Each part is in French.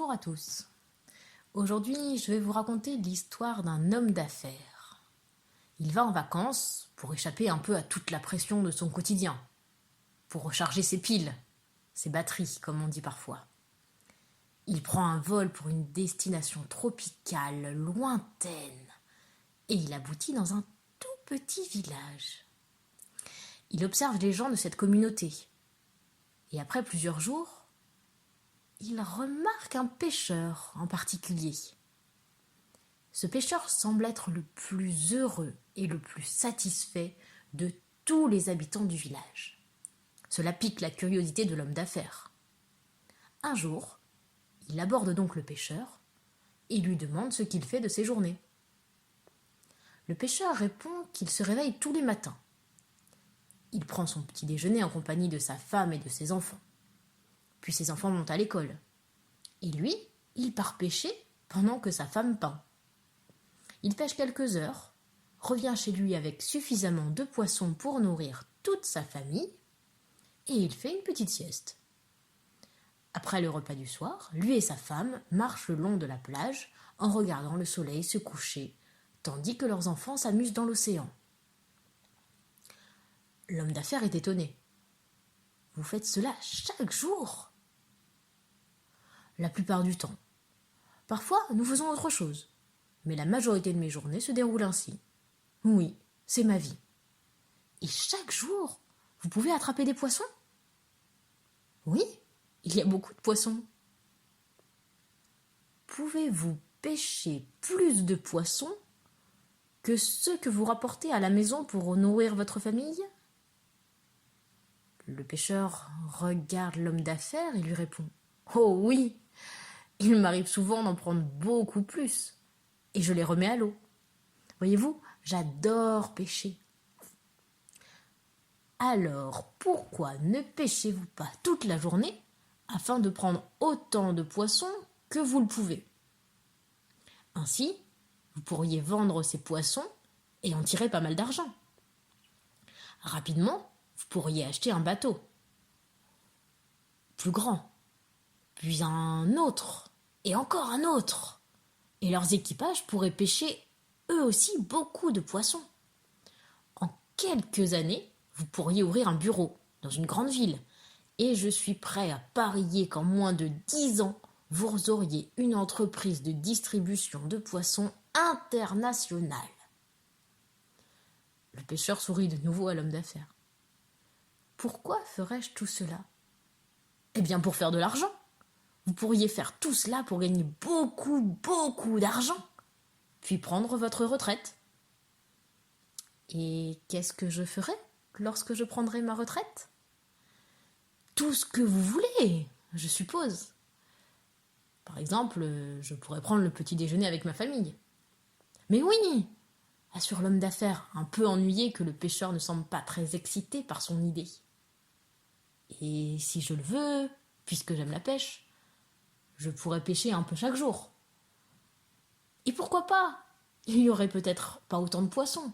Bonjour à tous. Aujourd'hui, je vais vous raconter l'histoire d'un homme d'affaires. Il va en vacances pour échapper un peu à toute la pression de son quotidien, pour recharger ses piles, ses batteries, comme on dit parfois. Il prend un vol pour une destination tropicale, lointaine, et il aboutit dans un tout petit village. Il observe les gens de cette communauté, et après plusieurs jours, il remarque un pêcheur en particulier. Ce pêcheur semble être le plus heureux et le plus satisfait de tous les habitants du village. Cela pique la curiosité de l'homme d'affaires. Un jour, il aborde donc le pêcheur et lui demande ce qu'il fait de ses journées. Le pêcheur répond qu'il se réveille tous les matins. Il prend son petit déjeuner en compagnie de sa femme et de ses enfants. Puis ses enfants vont à l'école. Et lui, il part pêcher pendant que sa femme peint. Il pêche quelques heures, revient chez lui avec suffisamment de poissons pour nourrir toute sa famille, et il fait une petite sieste. Après le repas du soir, lui et sa femme marchent le long de la plage en regardant le soleil se coucher, tandis que leurs enfants s'amusent dans l'océan. L'homme d'affaires est étonné. « Vous faites cela chaque jour ?» La plupart du temps. Parfois, nous faisons autre chose, mais la majorité de mes journées se déroulent ainsi. Oui, c'est ma vie. Et chaque jour, vous pouvez attraper des poissons ? Oui, il y a beaucoup de poissons. Pouvez-vous pêcher plus de poissons que ceux que vous rapportez à la maison pour nourrir votre famille ? Le pêcheur regarde l'homme d'affaires et lui répond « Oh oui, il m'arrive souvent d'en prendre beaucoup plus, et je les remets à l'eau. Voyez-vous, j'adore pêcher. Alors, pourquoi ne pêchez-vous pas toute la journée afin de prendre autant de poissons que vous le pouvez ? Ainsi, vous pourriez vendre ces poissons et en tirer pas mal d'argent. Rapidement, vous pourriez acheter un bateau plus grand, puis un autre, et encore un autre. Et leurs équipages pourraient pêcher eux aussi beaucoup de poissons. En quelques années, vous pourriez ouvrir un bureau dans une grande ville. Et je suis prêt à parier qu'en moins de 10 ans, vous auriez une entreprise de distribution de poissons internationale. Le pêcheur sourit de nouveau à l'homme d'affaires. Pourquoi ferais-je tout cela ? Eh bien pour faire de l'argent. Vous pourriez faire tout cela pour gagner beaucoup d'argent, puis prendre votre retraite. Et qu'est-ce que je ferai lorsque je prendrai ma retraite ? Tout ce que vous voulez, je suppose. Par exemple, je pourrais prendre le petit déjeuner avec ma famille. Mais oui, assure l'homme d'affaires, un peu ennuyé que le pêcheur ne semble pas très excité par son idée. Et si je le veux, puisque j'aime la pêche, je pourrais pêcher un peu chaque jour. Et pourquoi pas ? Il y aurait peut-être pas autant de poissons,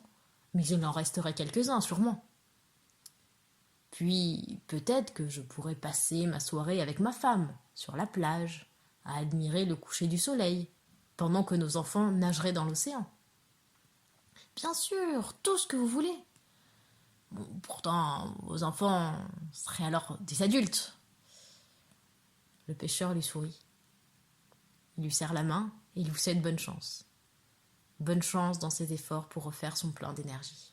mais il en resterait quelques-uns sûrement. Puis peut-être que je pourrais passer ma soirée avec ma femme, sur la plage, à admirer le coucher du soleil, pendant que nos enfants nageraient dans l'océan. Bien sûr, tout ce que vous voulez. Bon, pourtant, vos enfants seraient alors des adultes. Le pêcheur lui sourit. Il lui serre la main et lui souhaite bonne chance. Bonne chance dans ses efforts pour refaire son plein d'énergie.